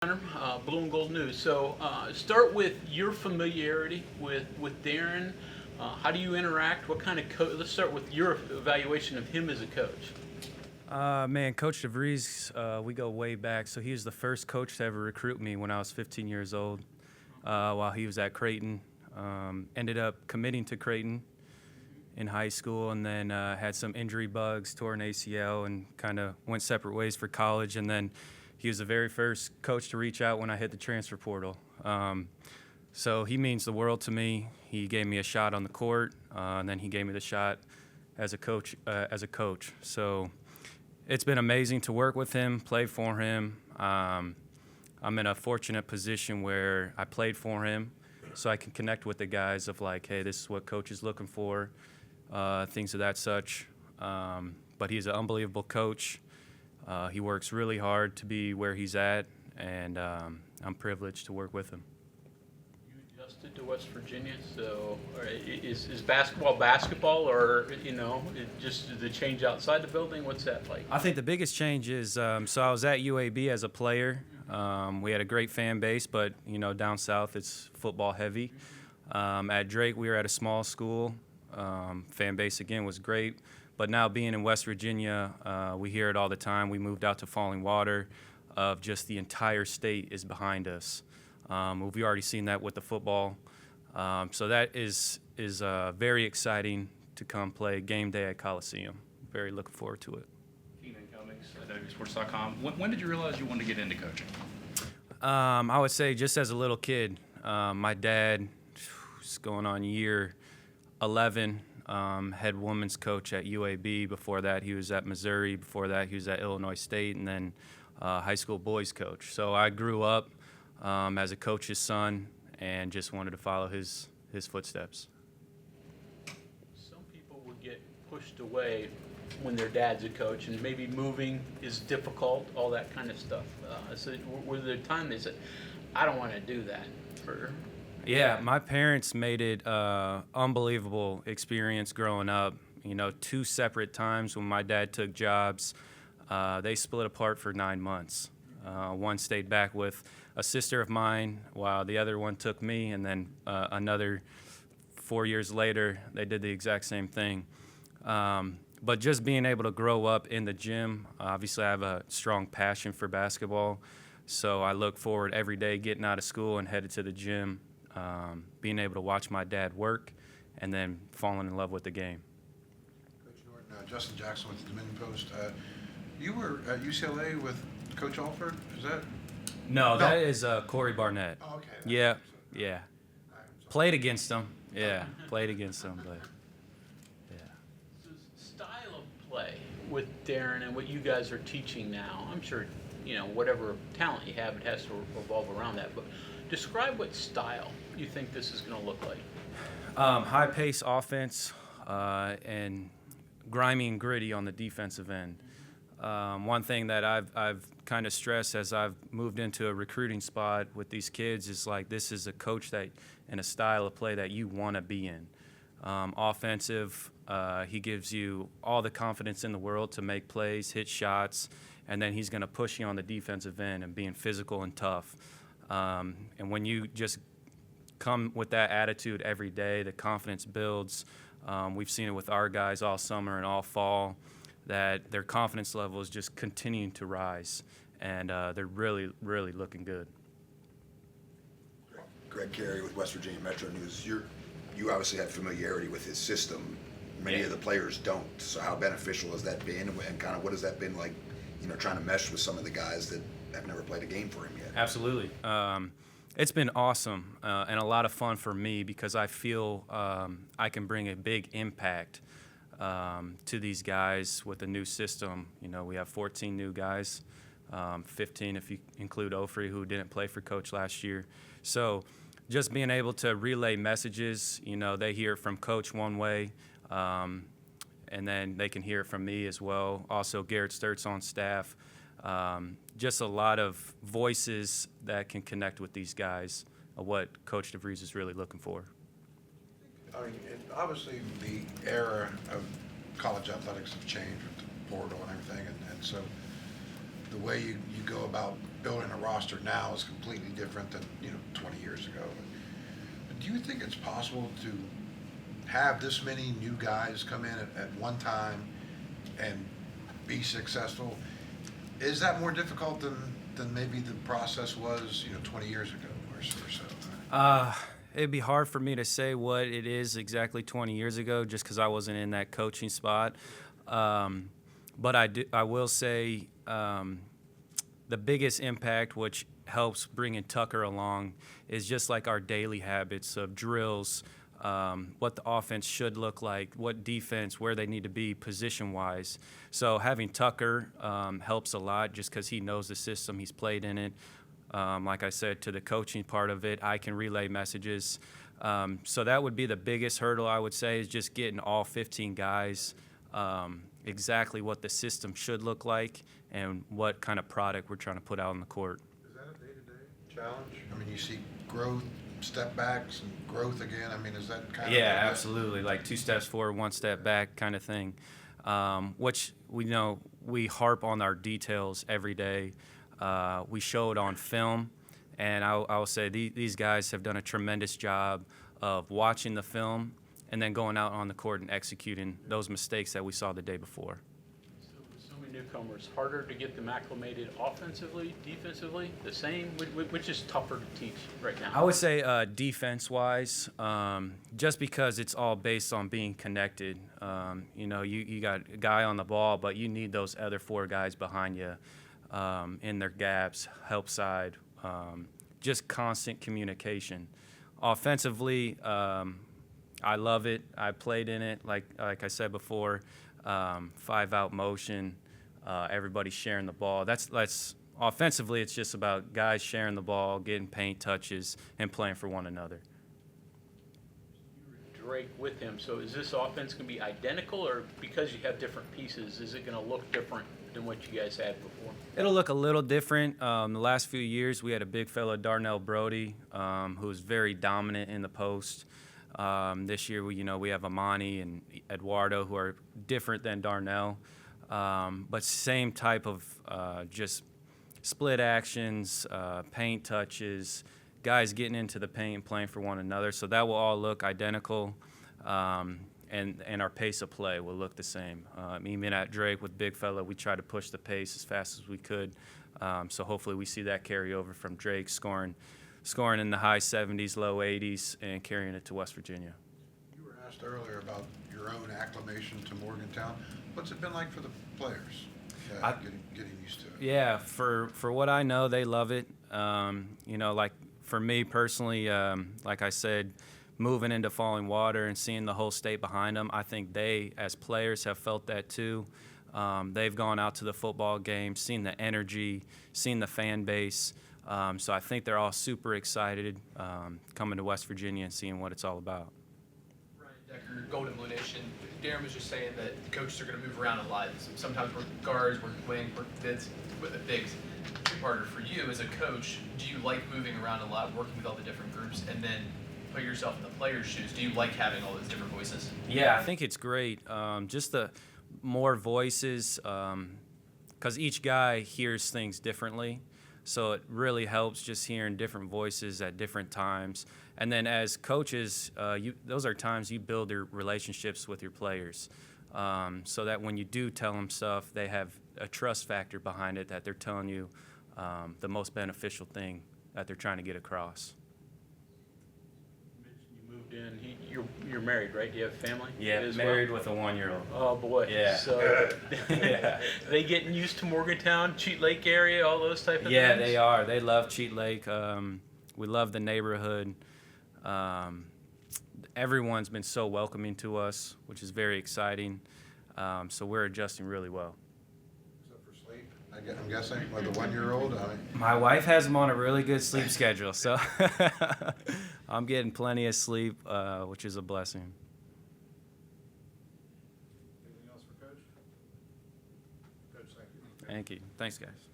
Blue and Gold News. So start with your familiarity with Darren. How do you interact? What kind of coach? Let's start with your evaluation of him as a coach. Man, Coach DeVries, we go way back. So he was the first coach to ever recruit me when I was 15 years old while he was at Creighton. Ended up committing to Creighton in high school, and then had some injury bugs, tore an ACL, and kind of went separate ways for college. And then he was the very first coach to reach out when I hit the transfer portal. So he means the world to me. He gave me a shot on the court, and then he gave me the shot as a coach. So it's been amazing to work with him, play for him. I'm in a fortunate position where I played for him, so I can connect with the guys of like, hey, this is what coach is looking for, things of that such. But he's an unbelievable coach. He works really hard to be where he's at, and I'm privileged to work with him. You adjusted to West Virginia, so is basketball, or just the change outside the building? What's that like? I think the biggest change is so I was at UAB as a player. We had a great fan base, but down south it's football heavy. At Drake, we were at a small school. Fan base again was great. But now being in West Virginia, we hear it all the time. We moved out to Falling Water, of just the entire state is behind us. We've already seen that with the football. So that is very exciting to come play game day at Coliseum. Very looking forward to it. Keenan Cummings at WVU.com. When did you realize you wanted to get into coaching? I would say just as a little kid. My dad was going on year 11. Head women's coach at UAB. Before that, he was at Missouri. Before that, he was at Illinois State, and then high school boys coach. So I grew up as a coach's son and just wanted to follow his footsteps. Some people would get pushed away when their dad's a coach, and maybe moving is difficult, all that kind of stuff. So were there times they said, I don't want to do that? Yeah, my parents made it unbelievable experience growing up. 2 separate times when my dad took jobs, they split apart for 9 months. One stayed back with a sister of mine, while the other one took me, and then another 4 years later, they did the exact same thing. But just being able to grow up in the gym, obviously I have a strong passion for basketball, so I look forward every day getting out of school and headed to the gym. Being able to watch my dad work, and then falling in love with the game. Coach Norton, Justin Jackson with the Dominion Post. You were at UCLA with Coach Alford, is that? No, that is Corey Barnett. Oh, okay. Yeah. Played against him. Yeah, played against him, but yeah. So style of play with Darren and what you guys are teaching now, I'm sure, whatever talent you have, it has to revolve around that, but describe what style you think this is going to look like. High-pace offense and grimy and gritty on the defensive end. One thing that I've kind of stressed as I've moved into a recruiting spot with these kids is like, this is a coach that and a style of play that you want to be in. Offensive, he gives you all the confidence in the world to make plays, hit shots, and then he's going to push you on the defensive end and being physical and tough. And when you just come with that attitude every day, the confidence builds. We've seen it with our guys all summer and all fall, that their confidence level is just continuing to rise, and they're really, really looking good. Greg Carey with West Virginia Metro News. You obviously have familiarity with his system. Many of the players don't. So how beneficial has that been, and kind of what has that been like, trying to mesh with some of the guys that have never played a game for him yet? Absolutely. It's been awesome and a lot of fun for me, because I feel I can bring a big impact to these guys with the new system. We have 14 new guys, 15 if you include Ofri, who didn't play for Coach last year. So just being able to relay messages, they hear it from Coach one way, and then they can hear it from me as well. Also, Garrett Sturt's on staff. Just a lot of voices that can connect with these guys, what Coach DeVries is really looking for. I mean, obviously the era of college athletics have changed with the portal and everything, and so the way you go about building a roster now is completely different than 20 years ago. But do you think it's possible to have this many new guys come in at one time and be successful? Is that more difficult than maybe the process was 20 years ago or so? It'd be hard for me to say what it is exactly 20 years ago, just because I wasn't in that coaching spot. But I will say the biggest impact, which helps bringing Tucker along, is just like our daily habits of drills, what the offense should look like, what defense, where they need to be position-wise. So having Tucker helps a lot just because he knows the system, he's played in it. Like I said, to the coaching part of it, I can relay messages. So that would be the biggest hurdle, I would say, is just getting all 15 guys exactly what the system should look like and what kind of product we're trying to put out on the court. Is that a day-to-day challenge? I mean, you see growth, step backs, and growth again. I mean, is that kind of... Yeah, absolutely. Like 2 steps forward, 1 step back kind of thing, which we know we harp on our details every day. We show it on film, and I'll say these guys have done a tremendous job of watching the film and then going out on the court and executing those mistakes that we saw the day before. So many newcomers, harder to get them acclimated offensively, defensively, the same? Which is tougher to teach right now? I would say defense-wise, just because it's all based on being connected. You got a guy on the ball, but you need those other 4 guys behind you. In their gaps, help side, just constant communication. Offensively, I love it. I played in it, like I said before, 5-out motion, everybody sharing the ball. That's offensively, it's just about guys sharing the ball, getting paint touches, and playing for one another. Drake with him. So is this offense going to be identical, or because you have different pieces, is it going to look different than what you guys had before? It'll look a little different. The last few years, we had a big fella, Darnell Brody, who was very dominant in the post. This year, we have Amani and Eduardo, who are different than Darnell, but same type of just split actions, paint touches, guys getting into the paint and playing for one another. So that will all look identical, and our pace of play will look the same. Even at Drake with Big Fella, we try to push the pace as fast as we could. So hopefully we see that carry over from Drake scoring in the high 70s, low 80s, and carrying it to West Virginia. You were asked earlier about your own acclimation to Morgantown. What's it been like for the players? Getting used to it. Yeah, for what I know, they love it. Like for me personally, like I said, moving into Falling Water and seeing the whole state behind them, I think they, as players, have felt that too. They've gone out to the football games, seen the energy, seen the fan base. So I think they're all super excited coming to West Virginia and seeing what it's all about. Ryan Decker, Golden Blue Nation. Darren was just saying that the coaches are going to move around a lot. Sometimes work guards, work wing, work bigs. Two-parter for you as a coach, do you like moving around a lot, working with all the different groups, and then put yourself in the players' shoes? Do you like having all those different voices? Yeah, I think it's great. Just the more voices, because each guy hears things differently. So it really helps just hearing different voices at different times. And then as coaches, those are times you build your relationships with your players, so that when you do tell them stuff, they have a trust factor behind it, that they're telling you the most beneficial thing that they're trying to get across. You moved in. You're married, right? Do you have a family? Yeah, as married well? with a 1-year-old. Oh boy. Yeah. So Yeah. they getting used to Morgantown, Cheat Lake area, all those type of Yeah, things? they are. They love Cheat Lake. We love the neighborhood. Everyone's been so welcoming to us, which is very exciting. So we're adjusting really well. Except for sleep, I'm guessing, with a 1-year-old. My wife has him on a really good sleep schedule, so I'm getting plenty of sleep, which is a blessing. Anything else for Coach? Coach, thank you. Thank you. Thanks, guys.